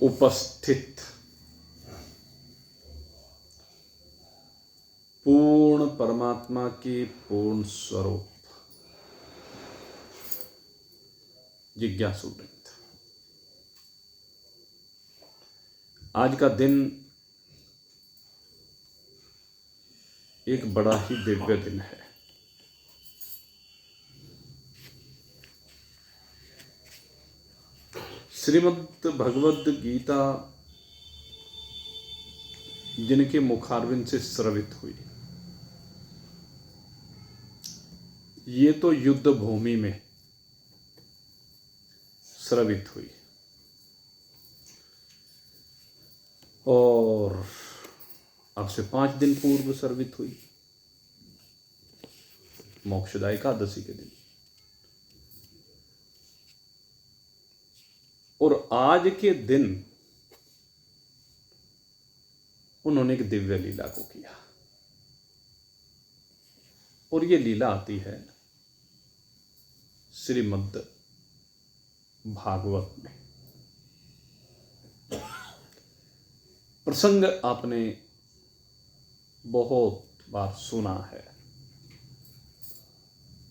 उपस्थित पूर्ण परमात्मा के पूर्ण स्वरूप जिज्ञासु वृंद, आज का दिन एक बड़ा ही दिव्य दिन है। श्रीमद् भगवद गीता जिनके मुखारविंद से स्रवित हुई, ये तो युद्ध भूमि में स्रवित हुई और अब से 5 दिन पूर्व स्रवित हुई, मोक्षदा एकादशी के दिन। और आज के दिन उन्होंने एक दिव्य लीला को किया, और ये लीला आती है श्रीमद् भागवत में। प्रसंग आपने बहुत बार सुना है,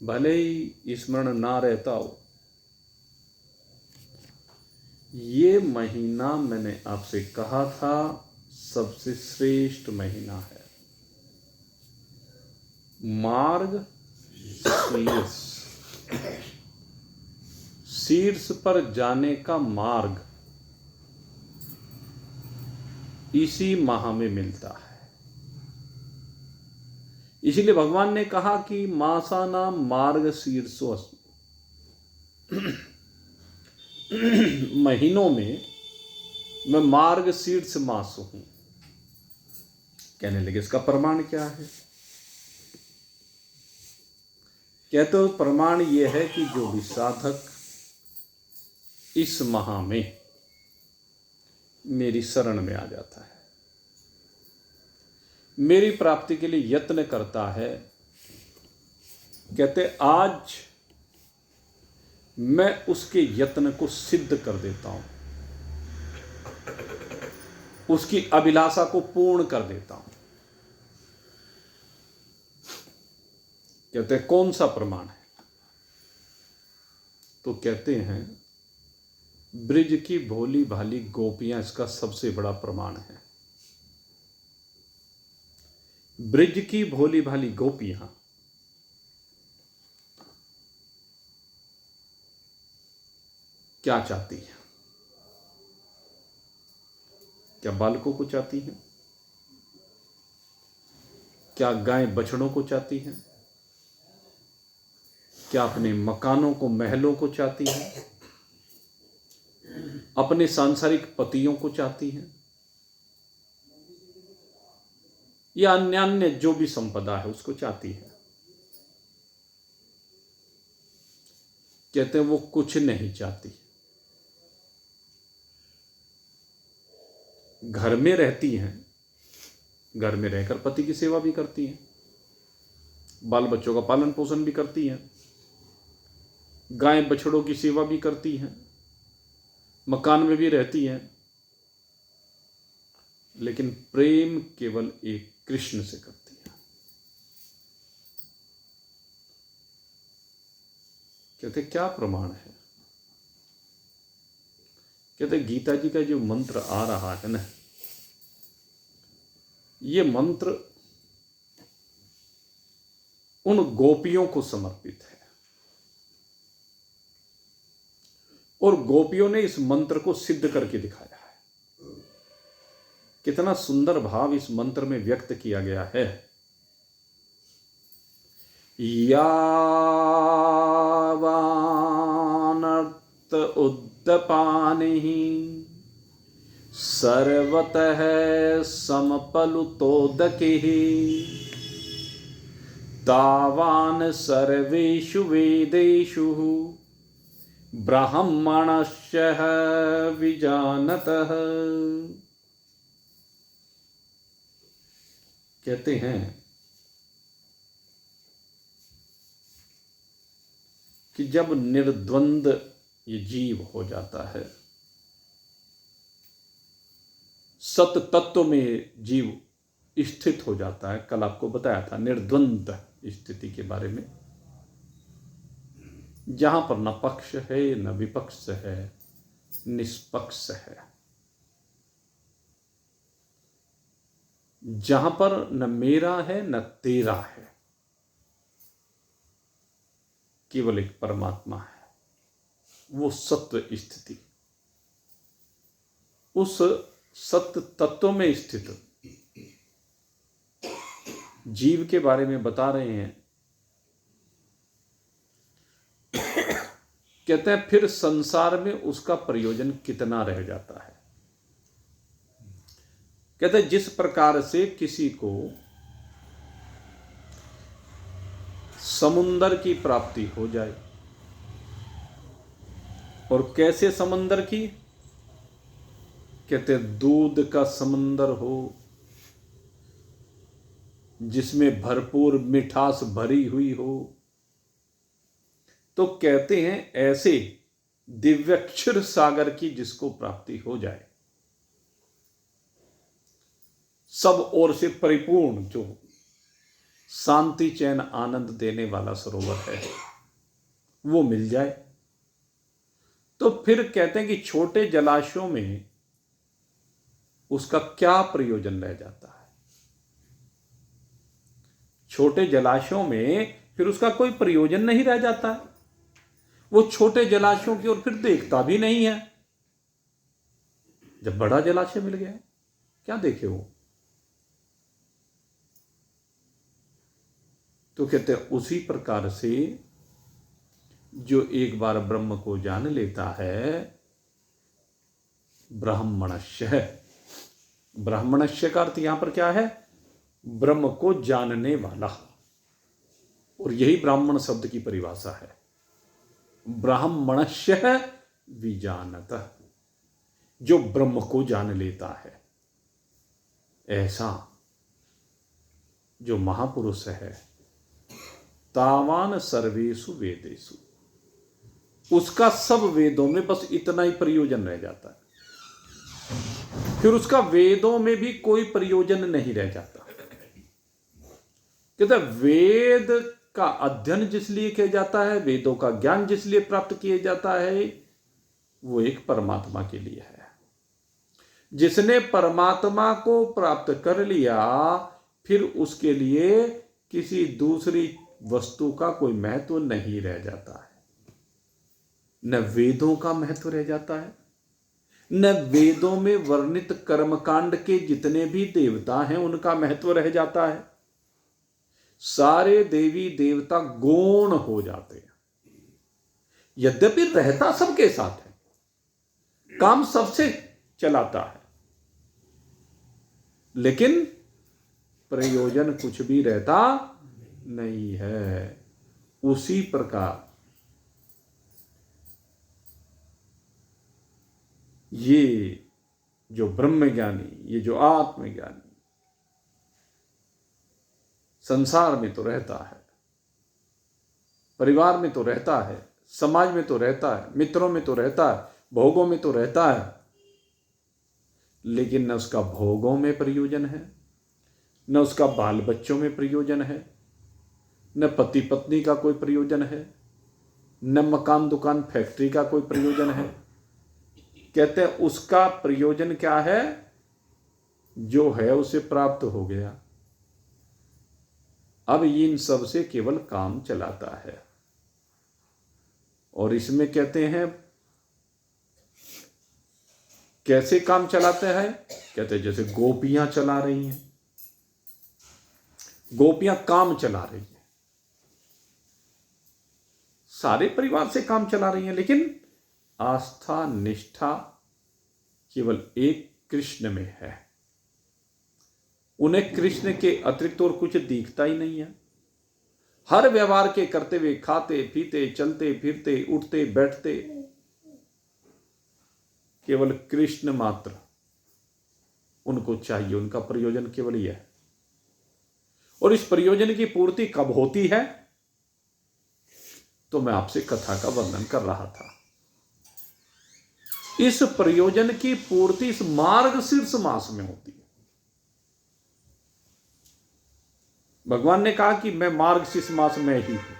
भले ही स्मरण ना रहता हो। ये महीना मैंने आपसे कहा था सबसे श्रेष्ठ महीना है। मार्ग शीर्ष पर जाने का मार्ग इसी माह में मिलता है। इसलिए भगवान ने कहा कि मासाना मार्ग शीर्षो महीनों में मैं मार्ग शीर्ष मास हूं। कहने लगे इसका प्रमाण क्या है? कहते हो प्रमाण यह है कि जो भी साधक इस माह में मेरी शरण में आ जाता है, मेरी प्राप्ति के लिए यत्न करता है, कहते आज मैं उसके यत्न को सिद्ध कर देता हूं, उसकी अभिलाषा को पूर्ण कर देता हूं। कहते हैं कौन सा प्रमाण है? तो कहते हैं ब्रिज की भोली भाली गोपियां इसका सबसे बड़ा प्रमाण है। ब्रिज की भोली भाली गोपियां क्या चाहती हैं? क्या बालकों को चाहती हैं? क्या गाय बछड़ों को चाहती हैं? क्या अपने मकानों को, महलों को चाहती हैं? अपने सांसारिक पतियों को चाहती हैं? या अन्य अन्य जो भी संपदा है उसको चाहती है? कहते हैं वो कुछ नहीं चाहती। घर में रहती हैं, घर में रहकर पति की सेवा भी करती हैं, बाल बच्चों का पालन पोषण भी करती हैं, गाय बछड़ों की सेवा भी करती हैं, मकान में भी रहती हैं, लेकिन प्रेम केवल एक कृष्ण से करती है। कहते क्या प्रमाण है? कहते गीता जी का जो मंत्र आ रहा है ना, ये मंत्र उन गोपियों को समर्पित है, और गोपियों ने इस मंत्र को सिद्ध करके दिखाया है। कितना सुंदर भाव इस मंत्र में व्यक्त किया गया है। यावानर्थ उद्दपानिः सर्वतः समपलुतोदकिः तावान् सर्वेषु वेदेषु ब्राह्मणस्य विजानतः। कहते हैं कि जब निर्द्वंद ये जीव हो जाता है सत तत्व में जीव स्थित हो जाता है। कल आपको बताया था निर्द्वंद स्थिति के बारे में, जहां पर न पक्ष है न विपक्ष है, निष्पक्ष है, जहां पर न मेरा है न तेरा है, केवल एक परमात्मा है। वो सत्व स्थिति, उस सत्य तत्व में स्थित जीव के बारे में बता रहे हैं। कहते हैं फिर संसार में उसका प्रयोजन कितना रह जाता है। कहते हैं जिस प्रकार से किसी को समुंदर की प्राप्ति हो जाए, और कैसे समुंदर की, कहते हैं दूध का समुंदर हो जिसमें भरपूर मिठास भरी हुई हो, तो कहते हैं ऐसे दिव्य क्षीर सागर की जिसको प्राप्ति हो जाए, सब ओर से परिपूर्ण, जो शांति चैन आनंद देने वाला सरोवर है, वो मिल जाए, तो फिर कहते हैं कि छोटे जलाशयों में उसका क्या प्रयोजन रह जाता है। छोटे जलाशयों में फिर उसका कोई प्रयोजन नहीं रह जाता। वो छोटे जलाशयों की ओर फिर देखता भी नहीं है। जब बड़ा जलाशय मिल गया, क्या देखे वो। तो कहते हैं उसी प्रकार से जो एक बार ब्रह्म को जान लेता है, ब्राह्मणस्य है। ब्राह्मणस्य का अर्थ यहां पर क्या है, ब्रह्म को जानने वाला, और यही ब्राह्मण शब्द की परिभाषा है। ब्राह्मणस्य विजानतः, जो ब्रह्म को जान लेता है, ऐसा जो महापुरुष है। तावान सर्वेषु वेदेषु, उसका सब वेदों में बस इतना ही प्रयोजन रह जाता है। फिर उसका वेदों में भी कोई प्रयोजन नहीं रह जाता। कहते वेद का अध्ययन जिस लिए किया जाता है, वेदों का ज्ञान जिस लिए प्राप्त किया जाता है, वो एक परमात्मा के लिए है। जिसने परमात्मा को प्राप्त कर लिया, फिर उसके लिए किसी दूसरी वस्तु का कोई महत्व नहीं रह जाता है। न वेदों का महत्व रह जाता है, न वेदों में वर्णित कर्मकांड के जितने भी देवता हैं उनका महत्व रह जाता है। सारे देवी देवता गौण हो जाते हैं। यद्यपि रहता सबके साथ है, काम सबसे चलाता है, लेकिन प्रयोजन कुछ भी रहता नहीं है। उसी प्रकार ये जो ब्रह्मज्ञानी, ये जो आत्मज्ञानी संसार में तो रहता है, परिवार में तो रहता है, समाज में तो रहता है, मित्रों में तो रहता है, भोगों में तो रहता है, लेकिन न उसका भोगों में प्रयोजन है, न उसका बाल बच्चों में प्रयोजन है, न पति पत्नी का कोई प्रयोजन है, न मकान दुकान फैक्ट्री का कोई प्रयोजन है। कहते हैं उसका प्रयोजन क्या है, जो है उसे प्राप्त हो गया, अब इन सब से केवल काम चलाता है। और इसमें कहते हैं कैसे काम चलाते हैं, कहते हैं जैसे गोपियां चला रही हैं, गोपियां काम चला रही हैं, सारे परिवार से काम चला रही हैं, लेकिन आस्था निष्ठा केवल एक कृष्ण में है। उन्हें कृष्ण के अतिरिक्त और कुछ दिखता ही नहीं है। हर व्यवहार के करते हुए, खाते पीते, चलते फिरते, उठते बैठते, केवल कृष्ण मात्र उनको चाहिए। उनका प्रयोजन केवल यह है। और इस प्रयोजन की पूर्ति कब होती है, तो मैं आपसे कथा का वर्णन कर रहा था। इस प्रयोजन की पूर्ति इस मार्गशीर्ष मास में होती है। भगवान ने कहा कि मैं मार्गशीर्ष मास में ही हूं।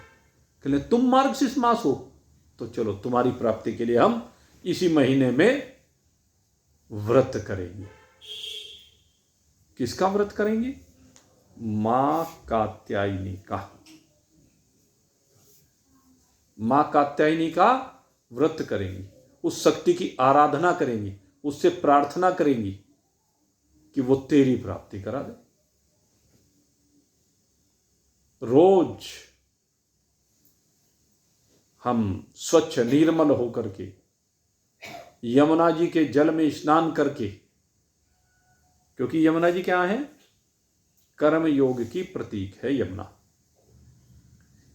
कहले तुम मार्गशीर्ष मास हो, तो चलो तुम्हारी प्राप्ति के लिए हम इसी महीने में व्रत करेंगे। किसका व्रत करेंगे? मां कात्यायनी का। मां कात्यायनी का व्रत करेंगी, उस शक्ति की आराधना करेंगी, उससे प्रार्थना करेंगी कि वो तेरी प्राप्ति करा दे। रोज हम स्वच्छ निर्मल होकर के यमुना जी के जल में स्नान करके, क्योंकि यमुना जी क्या है? कर्म योग की प्रतीक है यमुना।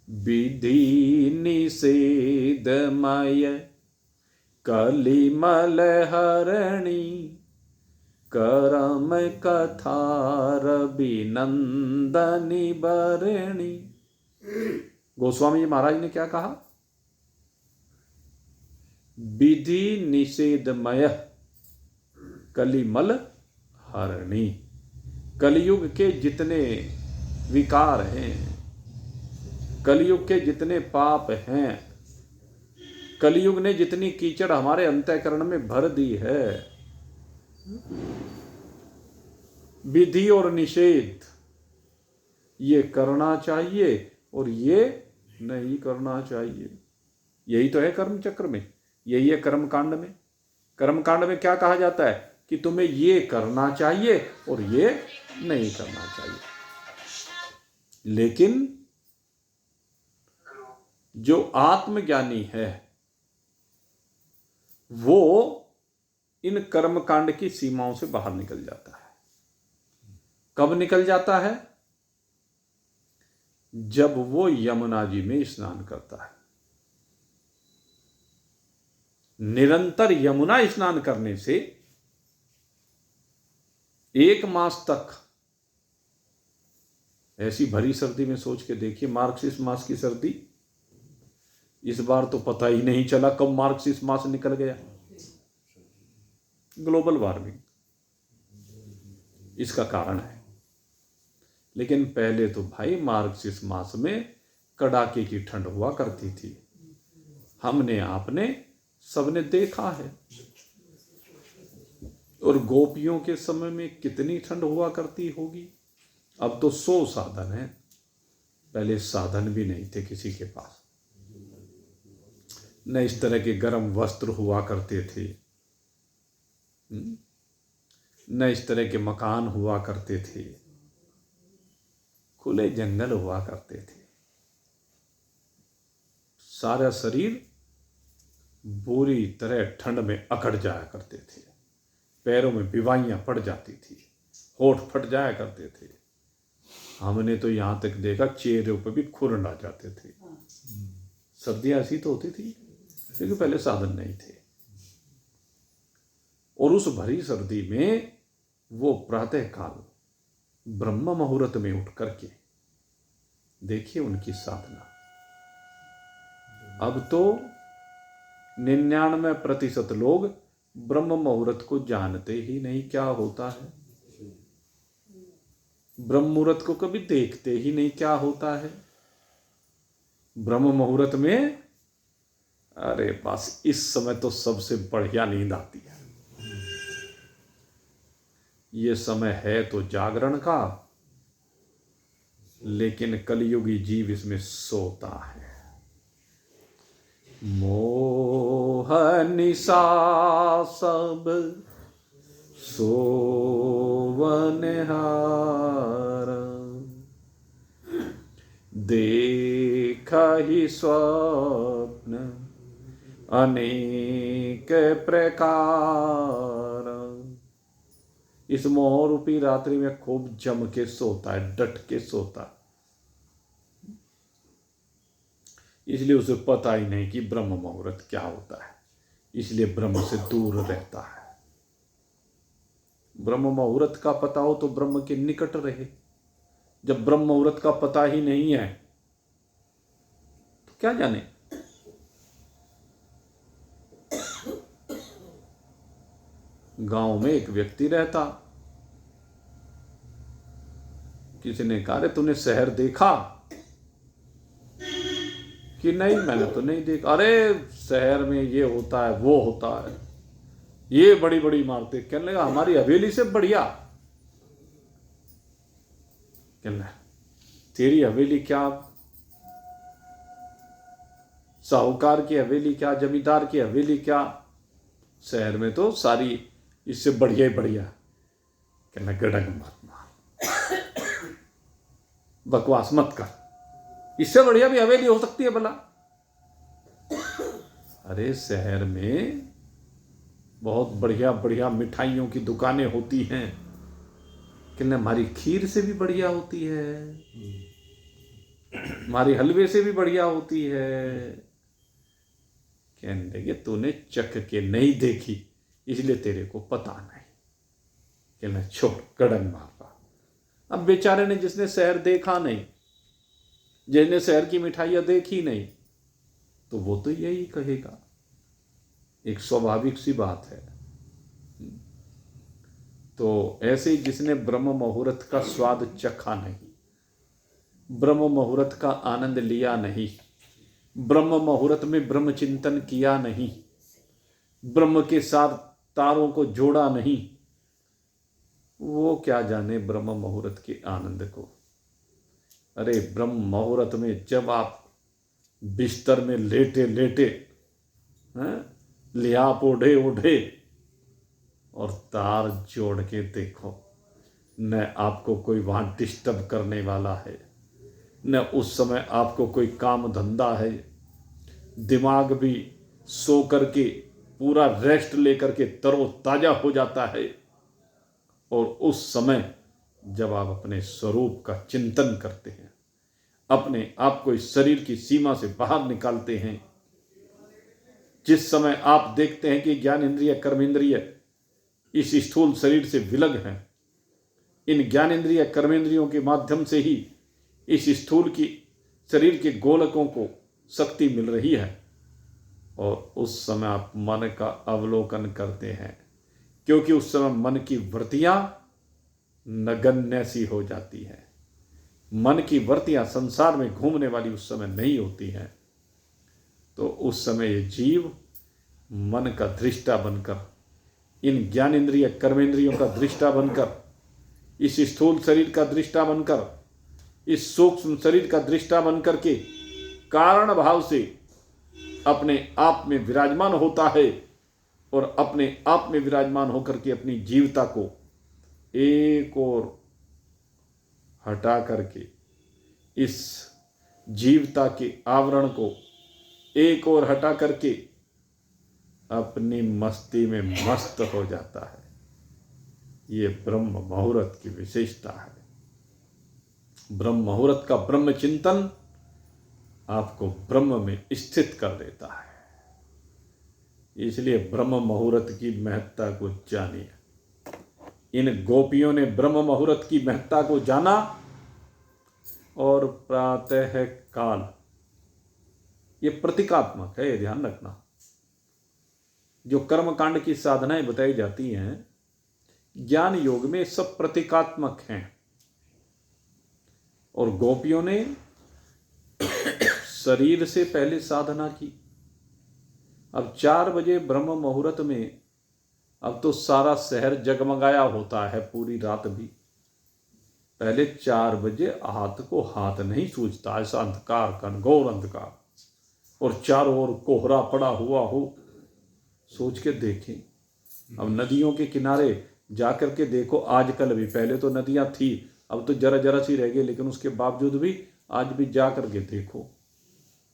विधि निषेधमय कलिमल हरणी करम कथार बिनंदनी बरणी। गोस्वामी जी महाराज ने क्या कहा? विधि निषेधमय कलिमल हरणी। कलयुग के जितने विकार हैं, कलयुग के जितने पाप हैं, कलयुग ने जितनी कीचड़ हमारे अंतःकरण में भर दी है, विधि और निषेध ये करना चाहिए और ये नहीं करना चाहिए। यही तो है कर्म चक्र में, यही है कर्म कांड में। कर्म कांड में क्या कहा जाता है कि तुम्हें ये करना चाहिए और ये नहीं करना चाहिए। लेकिन जो आत्मज्ञानी है वो इन कर्म कांड की सीमाओं से बाहर निकल जाता है। कब निकल जाता है? जब वो यमुना जी में स्नान करता है। निरंतर यमुना स्नान करने से 1 मास तक, ऐसी भरी सर्दी में सोच के देखिए, मार्गशीर्ष मास की सर्दी, इस बार तो पता ही नहीं चला कब मार्गशीर्ष मास निकल गया। ग्लोबल वार्मिंग इसका कारण है। लेकिन पहले तो भाई मार्गशीर्ष मास में कड़ाके की ठंड हुआ करती थी। हमने आपने सबने देखा है। और गोपियों के समय में कितनी ठंड हुआ करती होगी। अब तो 100 साधन है, पहले साधन भी नहीं थे किसी के पास। न इस तरह के गर्म वस्त्र हुआ करते थे, न इस तरह के मकान हुआ करते थे, खुले जंगल हुआ करते थे। सारा शरीर बुरी तरह ठंड में अकड़ जाया करते थे, पैरों में बिवाइयां पड़ जाती थी, होठ फट जाया करते थे। हमने तो यहां तक देखा चेहरे पर भी खुरन आ जाते थे। सर्दियां ऐसी तो होती थी क्योंकि पहले साधन नहीं थे। और उस भरी सर्दी में वो प्रातः काल ब्रह्म मुहूर्त में उठ करके देखिए उनकी साधना। अब तो 99% लोग ब्रह्म मुहूर्त को जानते ही नहीं क्या होता है। ब्रह्म मुहूर्त को कभी देखते ही नहीं क्या होता है। ब्रह्म मुहूर्त में अरे बस इस समय तो सबसे बढ़िया नींद आती है। ये समय है तो जागरण का, लेकिन कलयुगी जीव इसमें सोता है। मोह निशा सब सोवनहार, देखा ही स्वप्न अनेक प्रकार। इस मोह रूपी रात्रि में खूब जम के सोता है, डट के सोता है। इसलिए उसे पता ही नहीं कि ब्रह्म मुहूर्त क्या होता है, इसलिए ब्रह्म से दूर रहता है। ब्रह्म मुहूर्त का पता हो तो ब्रह्म के निकट रहे। जब ब्रह्म मुहूर्त का पता ही नहीं है तो क्या जाने। गांव में एक व्यक्ति रहता। किसी ने कहा, अरे तूने शहर देखा? कि नहीं, मैंने तो नहीं देखा। अरे शहर में ये होता है, वो होता है, ये बड़ी बड़ी इमारतें। कहने लगा, हमारी हवेली से बढ़िया। कहने लगा, तेरी हवेली क्या, साहूकार की हवेली क्या, जमींदार की हवेली क्या, शहर में तो सारी इससे बढ़िया ही बढ़िया। कहना, गड़ंग मत मार, बकवास मत कर, इससे बढ़िया भी हवेली हो सकती है भला। अरे शहर में बहुत बढ़िया बढ़िया मिठाइयों की दुकानें होती हैं, कहना हमारी खीर से भी बढ़िया होती है, हमारी हलवे से भी बढ़िया होती है। कहने लगे, तूने चख के नहीं देखी इसलिए तेरे को पता नहीं। कहना, छोड़, गड़न मार रहा। अब बेचारे ने, जिसने शहर देखा नहीं, जिसने शहर की मिठाइयां देखी नहीं, तो वो तो यही कहेगा। एक स्वाभाविक सी बात है। तो ऐसे जिसने ब्रह्म मुहूर्त का स्वाद चखा नहीं, ब्रह्म मुहूर्त का आनंद लिया नहीं, ब्रह्म मुहूर्त में ब्रह्म चिंतन किया नहीं, ब्रह्म के साथ तारों को जोड़ा नहीं, वो क्या जाने ब्रह्म मुहूर्त के आनंद को। अरे ब्रह्म मुहूर्त में जब आप बिस्तर में लेटे लेटे लिहाफ ओढ़े ओढ़े और तार जोड़ के देखो, न आपको कोई वहां डिस्टर्ब करने वाला है, न उस समय आपको कोई काम धंधा है, दिमाग भी सो करके पूरा रेस्ट लेकर के तरोताजा हो जाता है। और उस समय जब आप अपने स्वरूप का चिंतन करते हैं, अपने आप को इस शरीर की सीमा से बाहर निकालते हैं, जिस समय आप देखते हैं कि ज्ञान इंद्रिय कर्म इंद्रिय इस स्थूल शरीर से विलग हैं, इन ज्ञान इंद्रिय कर्मेंद्रियों के माध्यम से ही इस स्थूल की शरीर के गोलकों को शक्ति मिल रही है, और उस समय आप मन का अवलोकन करते हैं, क्योंकि उस समय मन की वृत्तियां नगण्य सी हो जाती हैं। मन की वृत्तियां संसार में घूमने वाली उस समय नहीं होती हैं। तो उस समय ये जीव मन का दृष्टा बनकर, इन ज्ञानेंद्रिय कर्मेंद्रियों का दृष्टा बनकर, इस स्थूल शरीर का दृष्टा बनकर, इस सूक्ष्म शरीर का दृष्टा बनकर के कारण भाव से अपने आप में विराजमान होता है, और अपने आप में विराजमान होकर के अपनी जीवता को एक और हटा करके, इस जीवता के आवरण को एक और हटा करके अपनी मस्ती में मस्त हो जाता है। ये ब्रह्म मुहूर्त की विशेषता है। ब्रह्म मुहूर्त का ब्रह्म चिंतन आपको ब्रह्म में स्थित कर देता है। इसलिए ब्रह्म मुहूर्त की महत्ता को जानिए। इन गोपियों ने ब्रह्म मुहूर्त की महत्ता को जाना, और प्रातः काल, ये प्रतीकात्मक है, ये ध्यान रखना। जो कर्मकांड की साधनाएं बताई जाती हैं ज्ञान योग में, सब प्रतीकात्मक हैं। और गोपियों ने शरीर से पहले साधना की। अब 4 बजे ब्रह्म मुहूर्त में, अब तो सारा शहर जगमगाया होता है पूरी रात भी। पहले 4 बजे हाथ को हाथ नहीं सूझता, ऐसा अंधकार, घनघोर अंधकार, और चारों ओर कोहरा पड़ा हुआ हो। सोच के देखें, अब नदियों के किनारे जाकर के देखो, आजकल भी, पहले तो नदियां थी, अब तो जरा जरा सी रह गई, लेकिन उसके बावजूद भी आज भी जा करके देखो,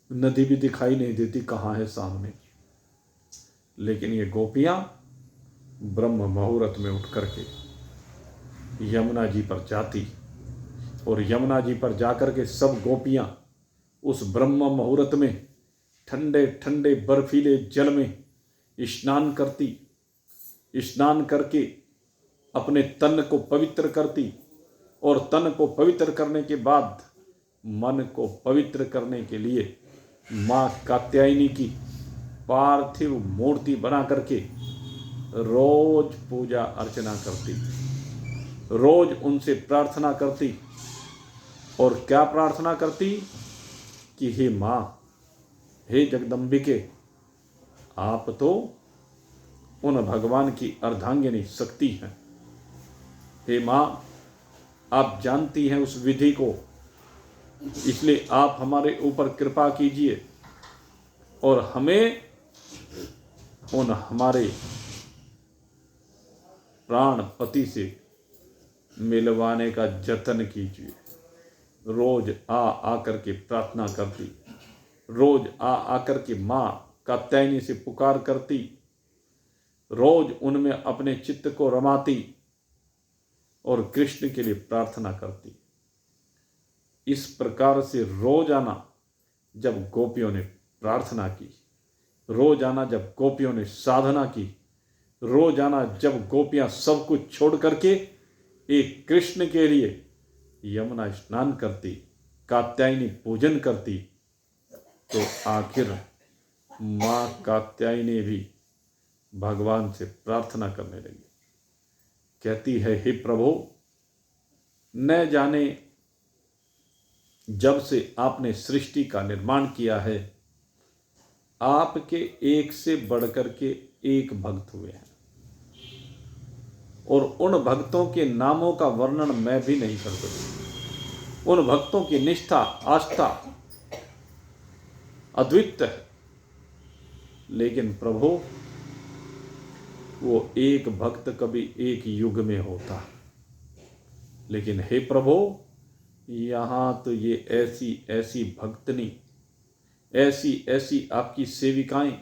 नदी भी दिखाई नहीं देती कहाँ है सामने। लेकिन ये गोपियां ब्रह्म मुहूर्त में उठ करके यमुना जी पर जाती, और यमुना जी पर जाकर के सब गोपियां उस ब्रह्म मुहूर्त में ठंडे ठंडे बर्फीले जल में स्नान करती, स्नान करके अपने तन को पवित्र करती, और तन को पवित्र करने के बाद मन को पवित्र करने के लिए माँ कात्यायनी की पार्थिव मूर्ति बना करके रोज पूजा अर्चना करती, रोज उनसे प्रार्थना करती। और क्या प्रार्थना करती कि हे माँ, हे जगदम्बिके, आप तो उन भगवान की अर्धांगिनी शक्ति हैं। हे माँ, आप जानती हैं उस विधि को, इसलिए आप हमारे ऊपर कृपा कीजिए और हमें उन हमारे प्राण पति से मिलवाने का जतन कीजिए। रोज आकर के प्रार्थना करती, रोज आकर के माँ कात्यायनी से पुकार करती, रोज उनमें अपने चित्त को रमाती और कृष्ण के लिए प्रार्थना करती। इस प्रकार से रोजाना जब गोपियों ने प्रार्थना की, रोजाना जब गोपियों ने साधना की, रोजाना जब गोपियां सब कुछ छोड़ करके एक कृष्ण के लिए यमुना स्नान करती, कात्यायनी पूजन करती, तो आखिर माँ कात्यायनी भी भगवान से प्रार्थना करने लगी। कहती है, हे प्रभु, न जाने जब से आपने सृष्टि का निर्माण किया है, आपके एक से बढ़कर के एक भक्त हुए हैं, और उन भक्तों के नामों का वर्णन मैं भी नहीं कर सकता। उन भक्तों की निष्ठा, आस्था अद्वितीय है। लेकिन प्रभु, वो एक भक्त कभी एक युग में होता, लेकिन हे प्रभु, यहाँ तो ये ऐसी ऐसी भक्तनी, ऐसी ऐसी आपकी सेविकाएं,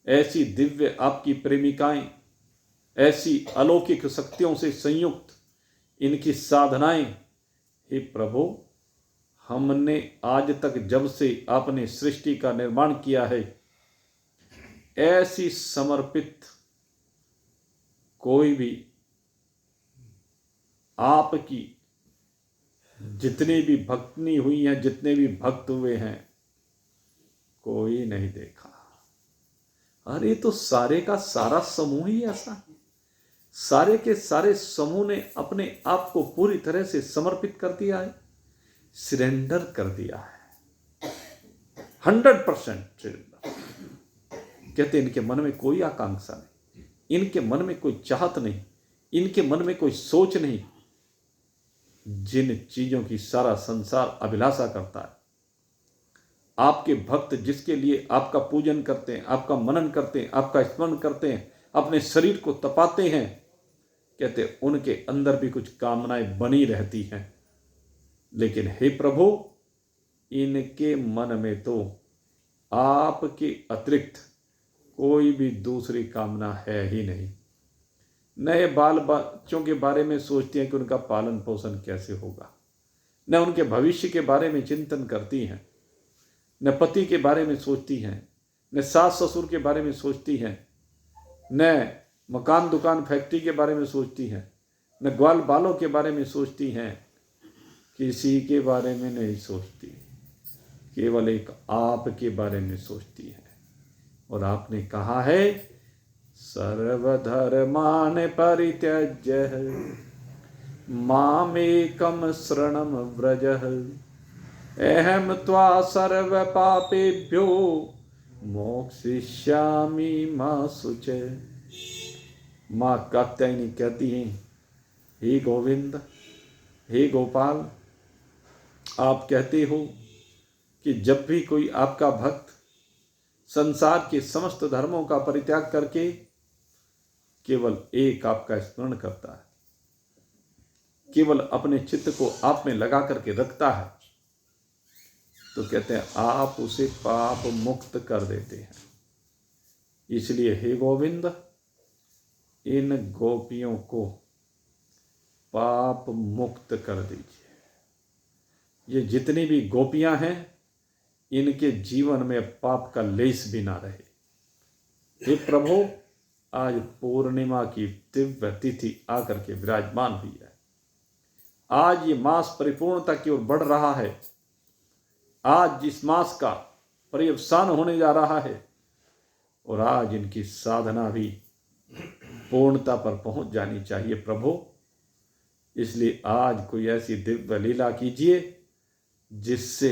ऐसी दिव्य आपकी प्रेमिकाएं, ऐसी अलौकिक शक्तियों से संयुक्त इनकी साधनाएं, हे प्रभु, हमने आज तक जब से आपने सृष्टि का निर्माण किया है, ऐसी समर्पित कोई भी आपकी जितनी भी भक्तनी हुई हैं, जितने भी भक्त हुए हैं, कोई नहीं देखा। अरे तो सारे का सारा समूह ही ऐसा है। सारे के सारे समूह ने अपने आप को पूरी तरह से समर्पित कर दिया है, सरेंडर कर दिया है, 100% सरेंडर। कहते इनके मन में कोई आकांक्षा नहीं, इनके मन में कोई चाहत नहीं, इनके मन में कोई सोच नहीं। जिन चीजों की सारा संसार अभिलाषा करता है, आपके भक्त जिसके लिए आपका पूजन करते हैं, आपका मनन करते हैं, आपका स्मरण करते हैं, अपने शरीर को तपाते हैं, कहते उनके अंदर भी कुछ कामनाएं बनी रहती हैं। लेकिन हे प्रभु, इनके मन में तो आपके अतिरिक्त कोई भी दूसरी कामना है ही नहीं। नए बाल बच्चों के बारे में सोचती हैं कि उनका पालन पोषण कैसे होगा, न उनके भविष्य के बारे में चिंतन करती हैं, न पति के बारे में सोचती हैं, न सास ससुर के बारे में सोचती हैं, न मकान दुकान फैक्ट्री के बारे में सोचती हैं, न ग्वाल बालों के बारे में सोचती हैं, किसी के बारे में नहीं सोचती, केवल एक आप के बारे में सोचती है। और आपने कहा है, सर्वधर्मान परित्यज्य मामेकम शरणम व्रज अहम त्वा सर्व पापेभ्यो मोक्षयिष्यामि मा शुचे। माँ कात्यायनी कहती हैं, हे गोविंद, हे गोपाल, आप कहते हो कि जब भी कोई आपका भक्त संसार के समस्त धर्मों का परित्याग करके केवल एक आपका स्मरण करता है, केवल अपने चित्त को आप में लगा करके रखता है, तो कहते हैं आप उसे पाप मुक्त कर देते हैं। इसलिए हे गोविंद, इन गोपियों को पाप मुक्त कर दीजिए। ये जितनी भी गोपियां हैं, इनके जीवन में पाप का लेस भी ना रहे। हे प्रभु, आज पूर्णिमा की दिव्य तिथि आकर के विराजमान हुई है। आज ये मास परिपूर्णता की ओर बढ़ रहा है। आज जिस मास का पर्यवसान होने जा रहा है, और आज इनकी साधना भी पूर्णता पर पहुंच जानी चाहिए प्रभु। इसलिए आज कोई ऐसी दिव्य लीला कीजिए जिससे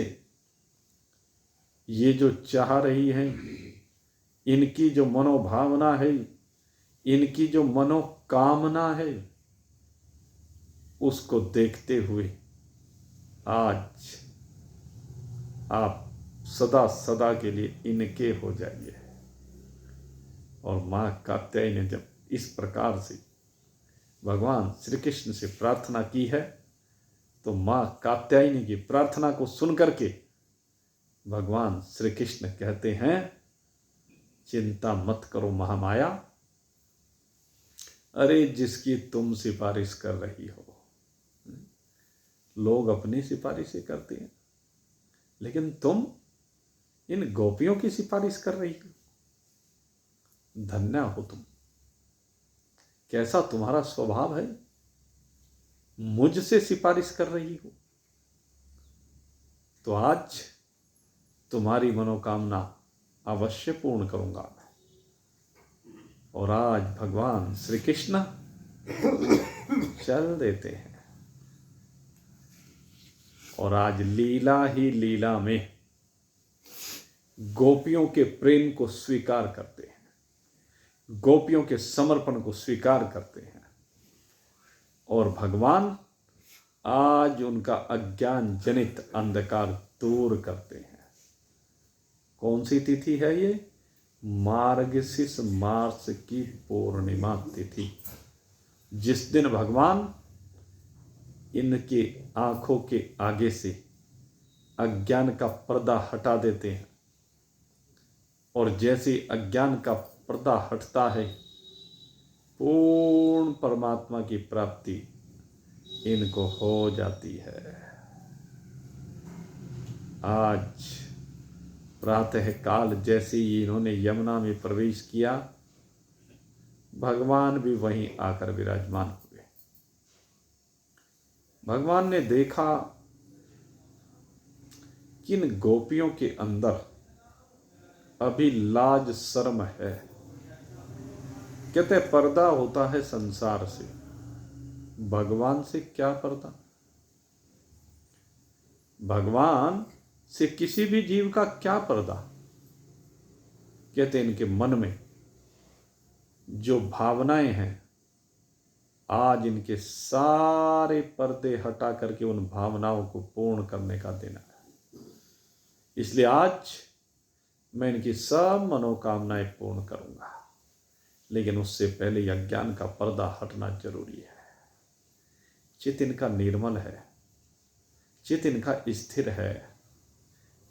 ये जो चाह रही है, इनकी जो मनोभावना है, इनकी जो मनोकामना है, उसको देखते हुए आज आप सदा सदा के लिए इनके हो जाइए। और माँ कात्यायनी ने जब इस प्रकार से भगवान श्री कृष्ण से प्रार्थना की है, तो माँ कात्यायनी की प्रार्थना को सुन करके भगवान श्री कृष्ण कहते हैं, चिंता मत करो महामाया, अरे जिसकी तुम सिफारिश कर रही हो। लोग अपनी सिफारिश करते हैं, लेकिन तुम इन गोपियों की सिफारिश कर रही हो। धन्य हो तुम। कैसा तुम्हारा स्वभाव है, मुझसे सिफारिश कर रही हो। तो आज तुम्हारी मनोकामना अवश्य पूर्ण करूंगा। और आज भगवान श्री कृष्ण चल देते हैं और आज लीला ही लीला में गोपियों के प्रेम को स्वीकार करते हैं, गोपियों के समर्पण को स्वीकार करते हैं। और भगवान आज उनका अज्ञान जनित अंधकार दूर करते हैं। कौन सी तिथि है ये? मार्गशीर्ष मास की पूर्णिमा तिथि, जिस दिन भगवान इनके आंखों के आगे से अज्ञान का पर्दा हटा देते हैं। और जैसे अज्ञान का पर्दा हटता है, पूर्ण परमात्मा की प्राप्ति इनको हो जाती है। आज प्रातः काल जैसे ही इन्होंने यमुना में प्रवेश किया, भगवान भी वहीं आकर विराजमान हुए। भगवान ने देखा कि इन गोपियों के अंदर अभी लाज शर्म है। कहते पर्दा होता है संसार से, भगवान से क्या पर्दा? भगवान से किसी भी जीव का क्या पर्दा? कहते इनके मन में जो भावनाएं हैं, आज इनके सारे पर्दे हटा करके उन भावनाओं को पूर्ण करने का दिन है। इसलिए आज मैं इनकी सब मनोकामनाएं पूर्ण करूंगा, लेकिन उससे पहले अज्ञान का पर्दा हटना जरूरी है। चित्त इनका निर्मल है, चित्त इनका स्थिर है,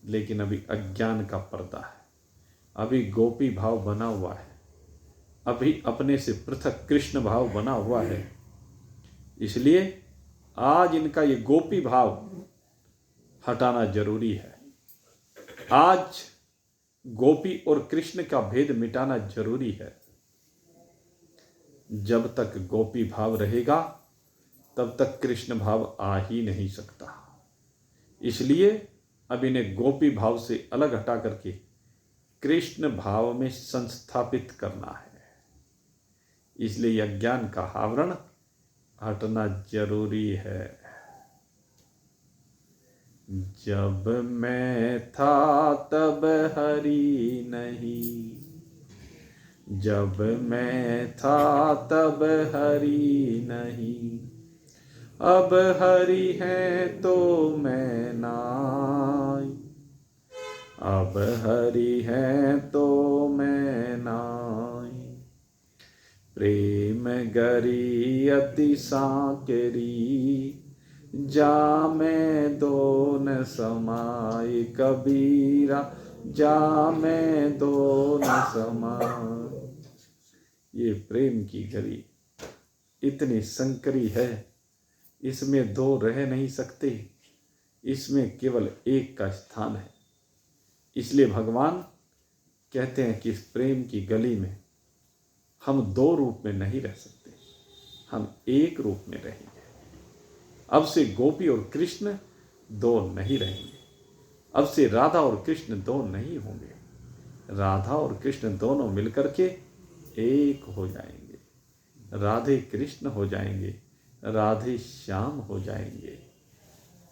लेकिन अभी अज्ञान का पर्दा है, अभी गोपी भाव बना हुआ है, अभी अपने से पृथक कृष्ण भाव बना हुआ है। इसलिए आज इनका ये गोपी भाव हटाना जरूरी है। आज गोपी और कृष्ण का भेद मिटाना जरूरी है। जब तक गोपी भाव रहेगा, तब तक कृष्ण भाव आ ही नहीं सकता। इसलिए अब इन्हें गोपी भाव से अलग हटा करके कृष्ण भाव में संस्थापित करना है। इसलिए अज्ञान का आवरण हटना जरूरी है। जब मैं था तब हरि नहीं, जब मैं था तब हरि नहीं, अब हरि है तो मैं नाई, अब हरि है तो मैं नाई। प्रेम गरी अति साकेरी, जा मैं दोन समाई, कबीरा जा मैं दोन समाई। ये प्रेम की गरी इतनी संकरी है, इसमें दो रह नहीं सकते, इसमें केवल एक का स्थान है। इसलिए भगवान कहते हैं कि इस प्रेम की गली में हम दो रूप में नहीं रह सकते, हम एक रूप में रहेंगे। अब से गोपी और कृष्ण दो नहीं रहेंगे, अब से राधा और कृष्ण दो नहीं होंगे, राधा और कृष्ण दोनों मिलकर के एक हो जाएंगे। राधे कृष्ण हो जाएंगे, राधे श्याम हो जाएंगे,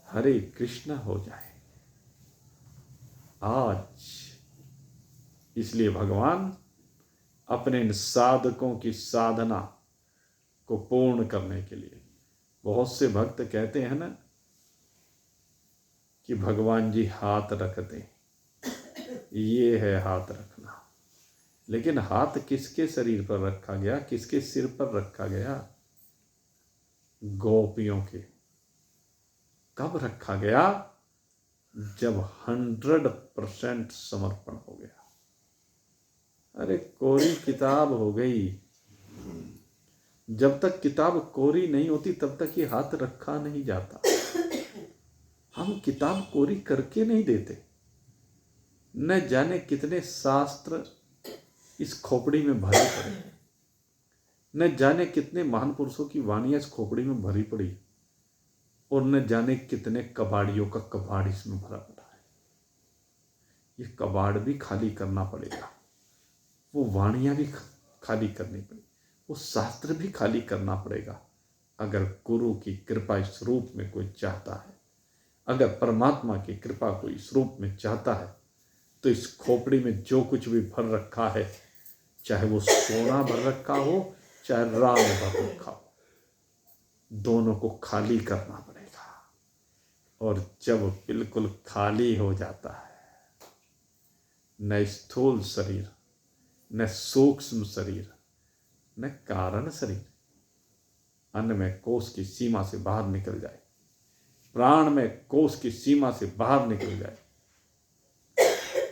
हरे कृष्ण हो जाएंगे आज। इसलिए भगवान अपने इन साधकों की साधना को पूर्ण करने के लिए, बहुत से भक्त कहते हैं ना कि भगवान जी हाथ रख दें, ये है हाथ रखना। लेकिन हाथ किसके शरीर पर रखा गया, किसके सिर पर रखा गया? गोपियों के। कब रखा गया? जब 100% समर्पण हो गया। अरे कोरी किताब हो गई, जब तक किताब कोरी नहीं होती तब तक ये हाथ रखा नहीं जाता। हम किताब कोरी करके नहीं देते। न जाने कितने शास्त्र इस खोपड़ी में भरे पड़े, न जाने कितने महान पुरुषों की वाणियां इस खोपड़ी में भरी पड़ी, और न जाने कितने कबाड़ियों का कबाड़ इसमें भरा पड़ा है। ये कबाड़ भी खाली करना पड़ेगा, वो वाणियां भी खाली करनी पड़ेगी, वो शास्त्र भी खाली करना पड़ेगा। अगर गुरु की कृपा इस रूप में कोई चाहता है, अगर परमात्मा की कृपा कोई इस रूप में चाहता है, तो इस खोपड़ी में जो कुछ भी भर रखा है, चाहे वो सोना भर रखा हो, चाहे राम भर रखा हो, दोनों को खाली करना पड़ेगा। और जब बिल्कुल खाली हो जाता है, न स्थूल शरीर, न सूक्ष्म शरीर, न कारण शरीर अन्नमय कोश की सीमा से बाहर निकल जाए, प्राणमय कोश की सीमा से बाहर निकल जाए,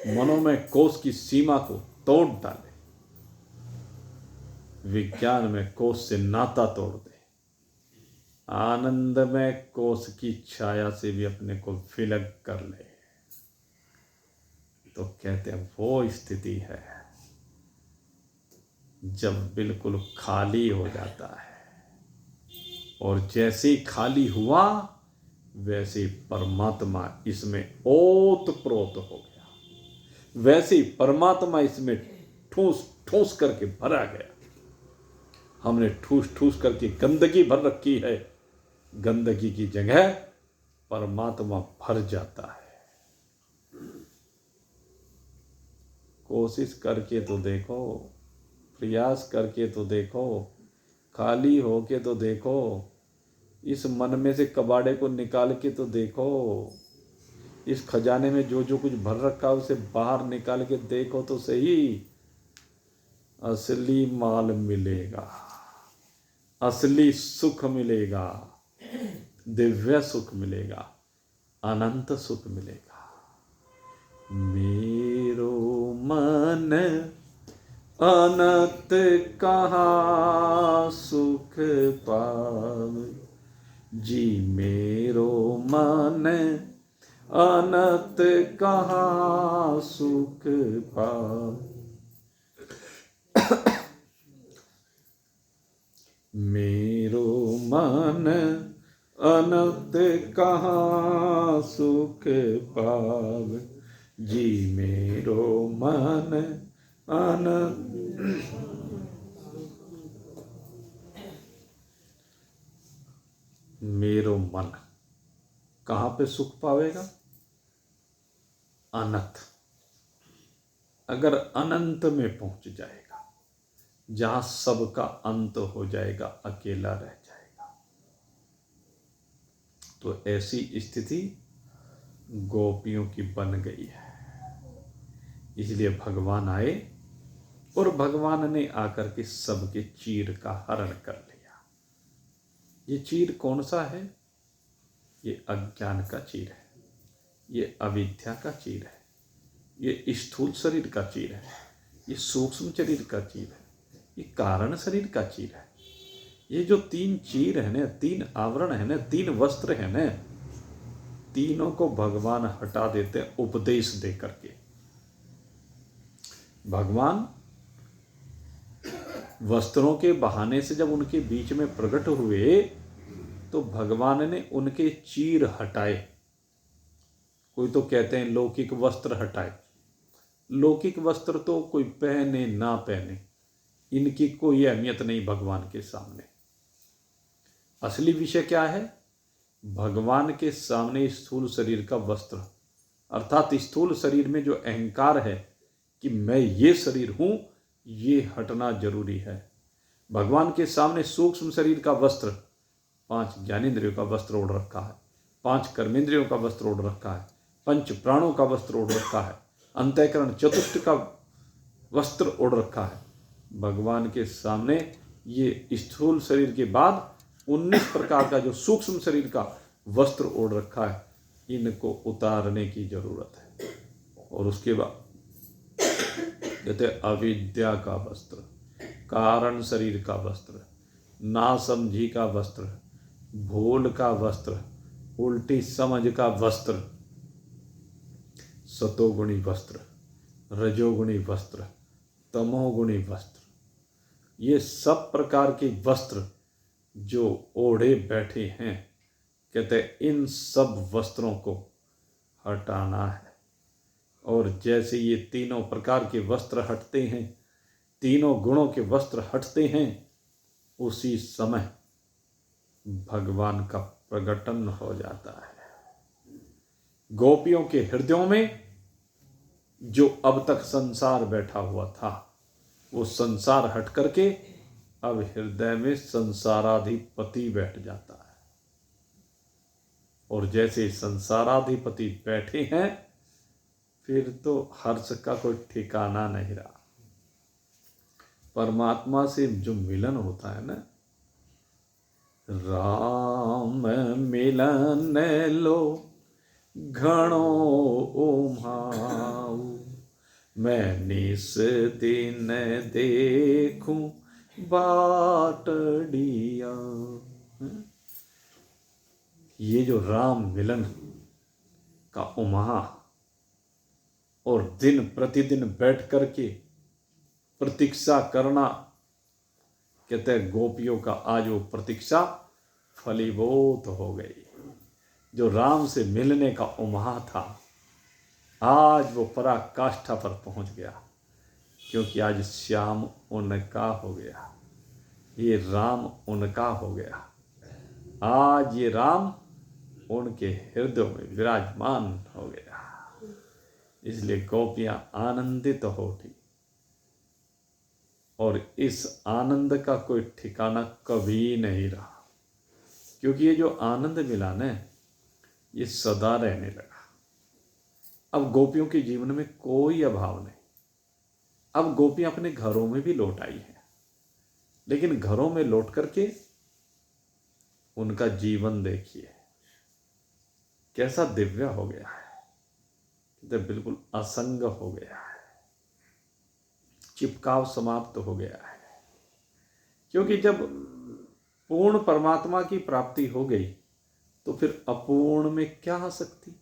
मनोमय कोश की सीमा को तोड़ डाले, विज्ञानमय कोश से नाता तोड़ दे, आनंदमय कोश की छाया से भी अपने को विलग कर ले, तो कहते हैं वो स्थिति है जब बिल्कुल खाली हो जाता है। और जैसे ही खाली हुआ, वैसे परमात्मा इसमें ओतप्रोत हो गया, वैसे ही परमात्मा इसमें ठूस ठूस करके भरा गया। हमने ठूस ठूस करके गंदगी भर रखी है, गंदगी की जगह परमात्मा भर जाता है। कोशिश करके तो देखो, प्रयास करके तो देखो, खाली होके तो देखो, इस मन में से कबाड़े को निकाल के तो देखो, इस खजाने में जो जो कुछ भर रखा उसे बाहर निकाल के देखो तो सही। असली माल मिलेगा, असली सुख मिलेगा, दिव्य सुख मिलेगा, अनंत सुख मिलेगा। मेरो मन अनंत कहाँ सुख पावे, जी मेरो मन अनंत कहाँ सुख पावे। मेरो मन अनंत कहाँ सुख पावे, जी मेरो मन अनंत। मेरो मन कहाँ पे सुख पावेगा? अनंत। अगर अनंत में पहुंच जाएगा, जहां सबका अंत हो जाएगा, अकेला रह जाएगा, तो ऐसी स्थिति गोपियों की बन गई है। इसलिए भगवान आए और भगवान ने आकर के सबके चीर का हरण कर लिया। ये चीर कौन सा है? ये अज्ञान का चीर है, ये अविद्या का चीर है, ये स्थूल शरीर का चीर है, ये सूक्ष्म शरीर का चीर है, ये कारण शरीर का चीर है। ये जो 3 चीर है ना, 3 आवरण है ना, 3 वस्त्र है ना, तीनों को भगवान हटा देते हैं उपदेश दे करके। भगवान वस्त्रों के बहाने से जब उनके बीच में प्रकट हुए, तो भगवान ने उनके चीर हटाए। कोई तो कहते हैं लौकिक वस्त्र हटाए। लौकिक वस्त्र तो कोई पहने ना पहने, इनकी कोई अहमियत नहीं भगवान के सामने। असली विषय क्या है? भगवान के सामने स्थूल शरीर का वस्त्र, अर्थात स्थूल शरीर में जो अहंकार है कि मैं ये शरीर हूं, ये हटना जरूरी है। भगवान के सामने सूक्ष्म शरीर का वस्त्र, 5 ज्ञानेंद्रियों का वस्त्र ओढ़ रखा है, 5 कर्मेंद्रियों का वस्त्र ओढ़ रखा है, 5 प्राणों का वस्त्र ओढ़ रखा है, अंतःकरण चतुष्ट का वस्त्र ओढ़ रखा है। भगवान के सामने ये स्थूल शरीर के बाद 19 प्रकार का जो सूक्ष्म शरीर का वस्त्र ओढ़ रखा है, इनको उतारने की जरूरत है। और उसके बाद कहते अविद्या का वस्त्र, कारण शरीर का वस्त्र, नासमझी का वस्त्र, भूल का वस्त्र, उल्टी समझ का वस्त्र, सतोगुणी वस्त्र, रजोगुणी वस्त्र, तमोगुणी वस्त्र, ये सब प्रकार के वस्त्र जो ओढ़े बैठे हैं, कहते इन सब वस्त्रों को हटाना है। और जैसे ये तीनों प्रकार के वस्त्र हटते हैं, तीनों गुणों के वस्त्र हटते हैं, उसी समय भगवान का प्रकटन हो जाता है। गोपियों के हृदयों में जो अब तक संसार बैठा हुआ था, वो संसार हट करके अब हृदय में संसाराधिपति बैठ जाता है। और जैसे संसाराधिपति बैठे हैं, फिर तो हर्ष का कोई ठिकाना नहीं रहा। परमात्मा से जो मिलन होता है ना, राम मिलन लो घणो उम्हाऊ, मैं निस दिन देखूं बाटड़िया। ये जो राम मिलन का उम्हा और दिन प्रतिदिन बैठ करके प्रतीक्षा करना, कहते हैं गोपियों का आज वो प्रतीक्षा फलीभूत हो गई। जो राम से मिलने का उम्हा था, आज वो पराकाष्ठा पर पहुंच गया, क्योंकि आज श्याम उनका हो गया, ये राम उनका हो गया। आज ये राम उनके हृदय में विराजमान हो गया। इसलिए गोपियां आनंदित हो उठी, और इस आनंद का कोई ठिकाना कभी नहीं रहा, क्योंकि ये जो आनंद मिला ना, ये सदा रहने लगा। अब गोपियों के जीवन में कोई अभाव नहीं। अब गोपियां अपने घरों में भी लौट आई हैं, लेकिन घरों में लौट करके उनका जीवन देखिए कैसा दिव्य हो गया है, तो बिल्कुल असंग हो गया है, चिपकाव समाप्त हो गया है। क्योंकि जब पूर्ण परमात्मा की प्राप्ति हो गई, तो फिर अपूर्ण में क्या आसक्ति?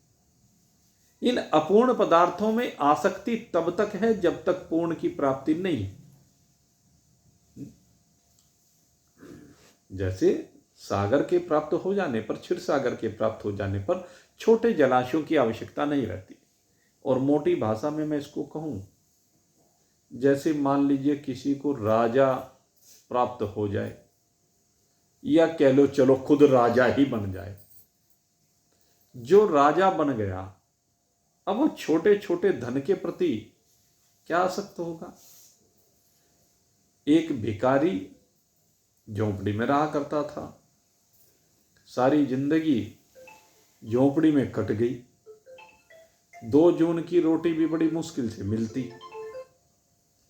इन अपूर्ण पदार्थों में आसक्ति तब तक है जब तक पूर्ण की प्राप्ति नहीं। जैसे सागर के प्राप्त हो जाने पर, क्षीर सागर के प्राप्त हो जाने पर छोटे जलाशयों की आवश्यकता नहीं रहती। और मोटी भाषा में मैं इसको कहूं, जैसे मान लीजिए किसी को राजा प्राप्त हो जाए, या कह लो चलो खुद राजा ही बन जाए। जो राजा बन गया, अब वो छोटे छोटे धन के प्रति क्या आसक्त होगा? एक भिखारी झोंपड़ी में रहा करता था, सारी जिंदगी झोंपड़ी में कट गई। 2 जून की रोटी भी बड़ी मुश्किल से मिलती,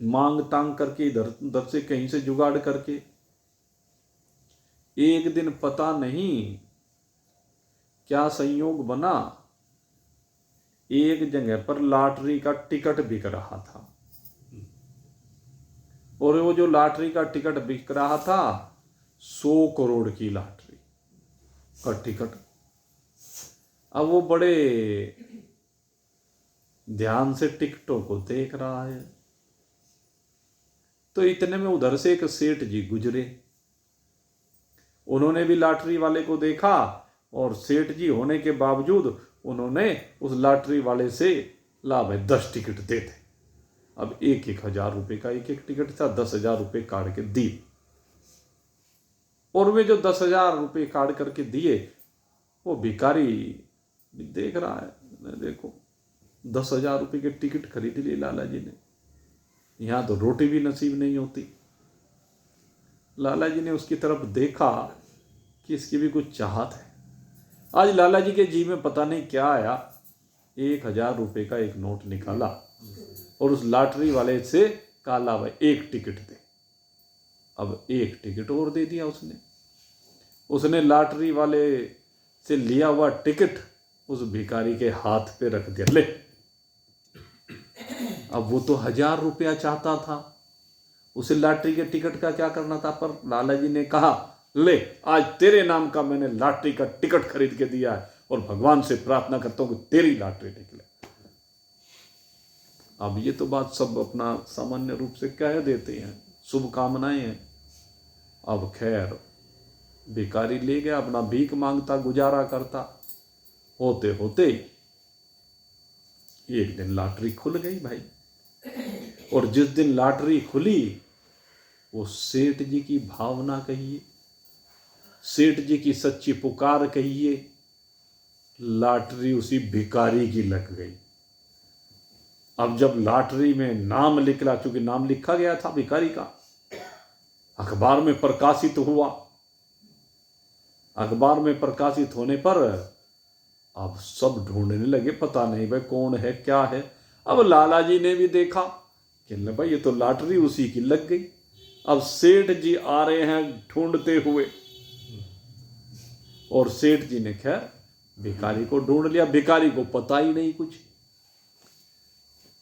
मांग तांग करके इधर उधर से कहीं से जुगाड़ करके। एक दिन पता नहीं क्या संयोग बना, एक जगह पर लॉटरी का टिकट बिक रहा था, और वो जो लॉटरी का टिकट बिक रहा था, 100 करोड़ की लॉटरी का टिकट। अब वो बड़े ध्यान से टिकटों को देख रहा है, तो इतने में उधर से एक सेठ जी गुजरे। उन्होंने भी लॉटरी वाले को देखा, और सेठ जी होने के बावजूद उन्होंने उस लॉटरी वाले से ला भाई 10 टिकट दे दे। अब 1,000 रुपये का एक एक टिकट था, 10,000 रुपये काट के दिए। और वे जो 10,000 रुपये काट करके दिए, वो भिखारी भी देख रहा है, देखो 10,000 रुपये के टिकट खरीद ली लाला जी ने, यहाँ तो रोटी भी नसीब नहीं होती। लाला जी ने उसकी तरफ देखा कि इसकी भी कुछ चाहत है। आज लाला जी के जी में पता नहीं क्या आया, 1,000 रुपये का एक नोट निकाला और उस लॉटरी वाले से कहा, ला भाई एक टिकट दे। अब एक टिकट और दे दिया उसने लॉटरी वाले से लिया हुआ टिकट उस भिखारी के हाथ पे रख दिया, ले। अब वो तो 1,000 रुपया चाहता था, उसे लॉटरी के टिकट का क्या करना था, पर लाला जी ने कहा, ले आज तेरे नाम का मैंने लॉटरी का टिकट खरीद के दिया है और भगवान से प्रार्थना करता हूं कि तेरी लॉटरी निकले। अब ये तो बात सब अपना सामान्य रूप से कह देते हैं, शुभकामनाएं हैं। अब खैर भिखारी ले गया, अपना भीख मांगता गुजारा करता। होते होते एक दिन लॉटरी खुल गई भाई, और जिस दिन लॉटरी खुली, वो सेठ जी की भावना कहिए, सेठ जी की सच्ची पुकार कहिए, लॉटरी उसी भिखारी की लग गई। अब जब लॉटरी में नाम निकला, चूंकि नाम लिखा गया था भिखारी का, अखबार में प्रकाशित हुआ। अखबार में प्रकाशित होने पर अब सब ढूंढने लगे, पता नहीं भाई कौन है क्या है। अब लाला जी ने भी देखा कि भाई ये तो लॉटरी उसी की लग गई। अब सेठ जी आ रहे हैं ढूंढते हुए, और सेठ जी ने खैर भिखारी को ढूंढ लिया। भिखारी को पता ही नहीं कुछ।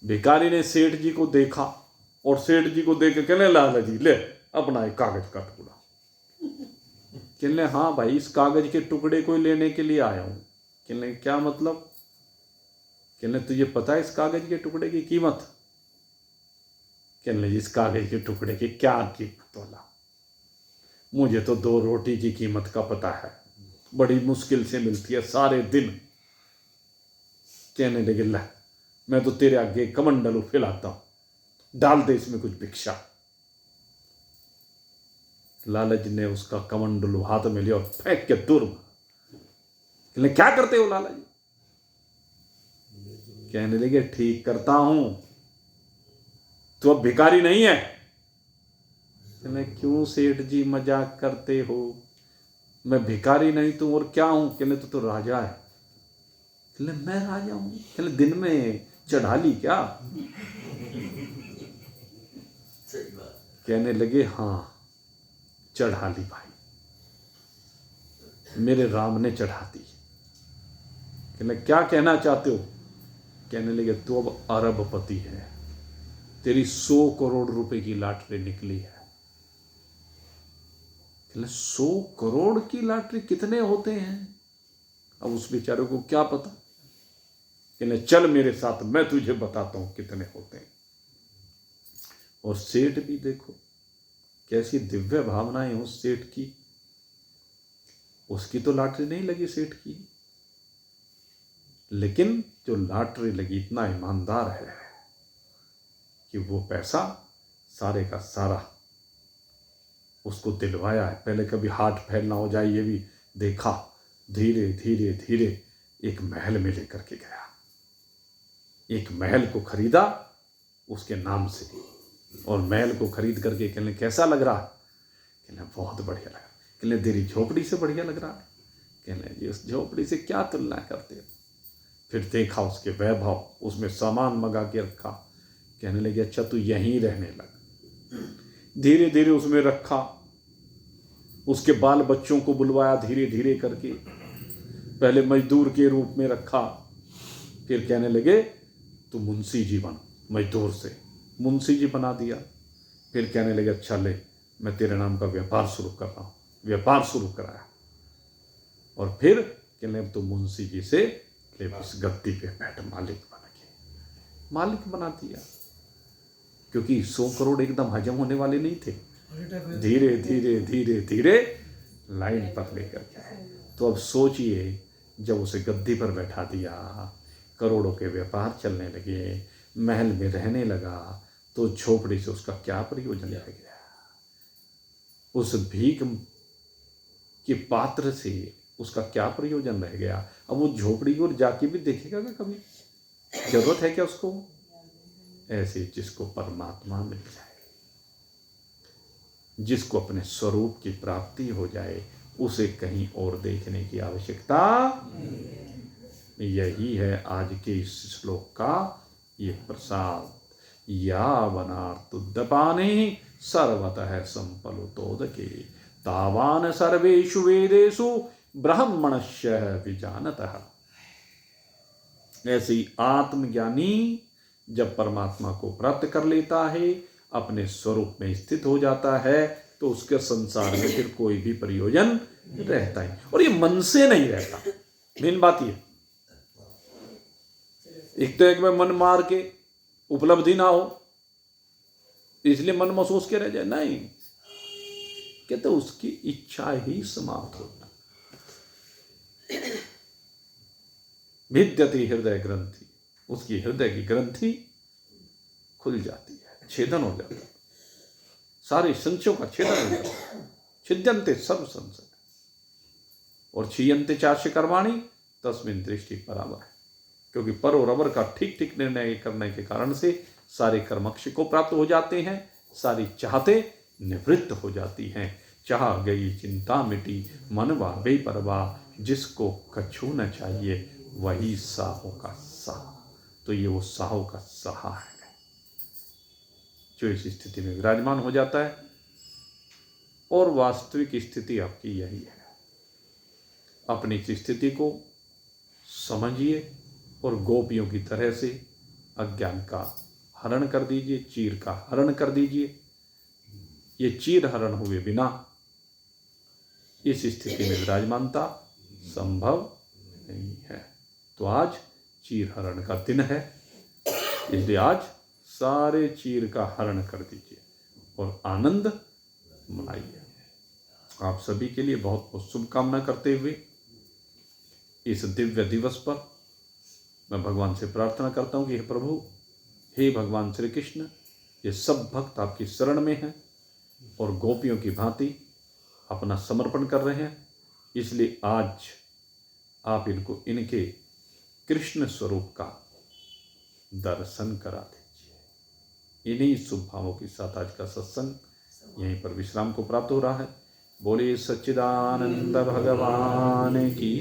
भिखारी ने सेठ जी को देखा और सेठ जी को देख के कहने, लाला जी ले अपना एक कागज का टुकड़ा। कहने, हाँ भाई इस कागज के टुकड़े को लेने के लिए आया हूं। कहने, क्या मतलब? कहने, तुझे पता है इस कागज के टुकड़े की कीमत? कहने, इस कागज के टुकड़े की क्या कीमत वाला? मुझे तो 2 रोटी की कीमत का पता है, बड़ी मुश्किल से मिलती है सारे दिन। कहने लगे, ला मैं तो तेरे आगे कमंडलू फैलाता हूं, डाल दे इसमें कुछ भिक्षा। लाला जी ने उसका कमंडलू हाथ में लिया और फेंक के दूर मारा। कहने, क्या करते हो लाला जी? कहने लगे, ठीक करता हूं, तू अब भिखारी नहीं है। कहने, क्यों सेठ जी मजाक करते हो? मैं भिखारी नहीं तू और क्या हूं? कहने, तो राजा है। कहने, मैं राजा हूं? कहने, दिन में चढ़ा ली क्या? कहने लगे, हाँ चढ़ा ली भाई, मेरे राम ने चढ़ा दी। कहने, क्या कहना चाहते हो? कहने लगे, तू अब अरबपति है, तेरी 100 करोड़ रुपए की लॉटरी निकली है। कहने, 100 करोड़ की लॉटरी कितने होते हैं? अब उस बेचारे को क्या पता। कहने, चल मेरे साथ, मैं तुझे बताता हूं कितने होते हैं। और सेठ भी देखो कैसी दिव्य भावनाएं उस सेठ की। उसकी तो लॉटरी नहीं लगी सेठ की, लेकिन जो लॉटरी लगी इतना ईमानदार है कि वो पैसा सारे का सारा उसको दिलवाया है। पहले कभी हाथ फैल ना हो जाए ये भी देखा। धीरे धीरे धीरे एक महल में लेकर के गया, एक महल को खरीदा उसके नाम से, और महल को खरीद करके कहने, कैसा लग रहा है? कहने, बहुत बढ़िया लग रहा है। कहने, तेरी झोपड़ी से बढ़िया लग रहा है? कहने, जी उस झोपड़ी से क्या तुलना करते हो? फिर देखा उसके वैभव, उसमें सामान मंगा के रखा। कहने लगे, अच्छा तू यहीं रहने लग। धीरे धीरे उसमें रखा, उसके बाल बच्चों को बुलवाया धीरे धीरे करके, पहले मजदूर के रूप में रखा। फिर कहने लगे, तू मुंशी जी बन, मजदूर से मुंशी जी बना दिया। फिर कहने लगे, अच्छा ले मैं तेरे नाम का व्यापार शुरू कर रहा हूँ। व्यापार शुरू कराया, और फिर कहने, अब तो मुंशी जी से ले इस गद्दी पे बैठ, मालिक बना के मालिक बना दिया। क्योंकि 100 करोड़ एकदम हजम होने वाले नहीं थे, धीरे धीरे धीरे धीरे लाइन पर लेकर गए। तो अब सोचिए, जब उसे गद्दी पर बैठा दिया, करोड़ों के व्यापार चलने लगे, महल में रहने लगा तो झोपड़ी से उसका क्या प्रयोजन रह गया? उस भीख के पात्र से उसका क्या प्रयोजन रह गया? अब वो झोपड़ी को जाके भी देखेगा क्या कभी? जरूरत है क्या उसको? ऐसे जिसको परमात्मा मिल जाए, जिसको अपने स्वरूप की प्राप्ति हो जाए, उसे कहीं और देखने की आवश्यकता नहीं। यही है आज के इस श्लोक का ये प्रसाद। यावनार्तुद्दपाने सर्वतः संपलुतोदके तावान सर्वेषु वेदेषु ब्राह्मणस्य विजानतः। ऐसे ही आत्मज्ञानी जब परमात्मा को प्राप्त कर लेता है, अपने स्वरूप में स्थित हो जाता है, तो उसके संसार में फिर कोई भी प्रयोजन रहता है। और ये मन से नहीं रहता, मेन बात ये। एक तो एक में मन मार के उपलब्धि ना हो इसलिए मन महसूस के रह जाए, नहीं, कहते उसकी इच्छा ही समाप्त होता। भिद्यते हृदय ग्रंथि, उसकी हृदय की ग्रंथि खुल जाती है, छेदन हो जाता है, सारे संशयों का छेदन हो जाता है। छिद्यन्ते सर्व संशय और क्षीयन्ते चास्य कर्माणि तस्मिन् दृष्टि परावर है। क्योंकि पर और अवर का ठीक ठीक निर्णय करने के कारण से सारे कर्मक्ष को प्राप्त हो जाते हैं, सारी चाहते निवृत्त हो जाती हैं। चाह गई चिंता मिटी, मनवा बेपरवाह, जिसको कछु न चाहिए वही साहों का साह। तो ये वो साहों का सहा है जो इस स्थिति में विराजमान हो जाता है। और वास्तविक स्थिति आपकी यही है। अपनी इस स्थिति को समझिए और गोपियों की तरह से अज्ञान का हरण कर दीजिए, चीर का हरण कर दीजिए। ये चीर हरण हुए बिना इस स्थिति में विराजमानता संभव नहीं है। तो आज चीर हरण का दिन है, इसलिए आज सारे चीर का हरण कर दीजिए और आनंद मनाइए। आप सभी के लिए बहुत बहुत शुभकामना करते हुए इस दिव्य दिवस पर मैं भगवान से प्रार्थना करता हूँ कि हे प्रभु, हे भगवान श्री कृष्ण, ये सब भक्त आपकी शरण में हैं और गोपियों की भांति अपना समर्पण कर रहे हैं। इसलिए आज आप इनको इनके कृष्ण स्वरूप का दर्शन करा दीजिए। इन्हीं शुभ भावों के साथ आज का सत्संग यहीं पर विश्राम को प्राप्त हो रहा है। बोले सच्चिदानंद भगवान की।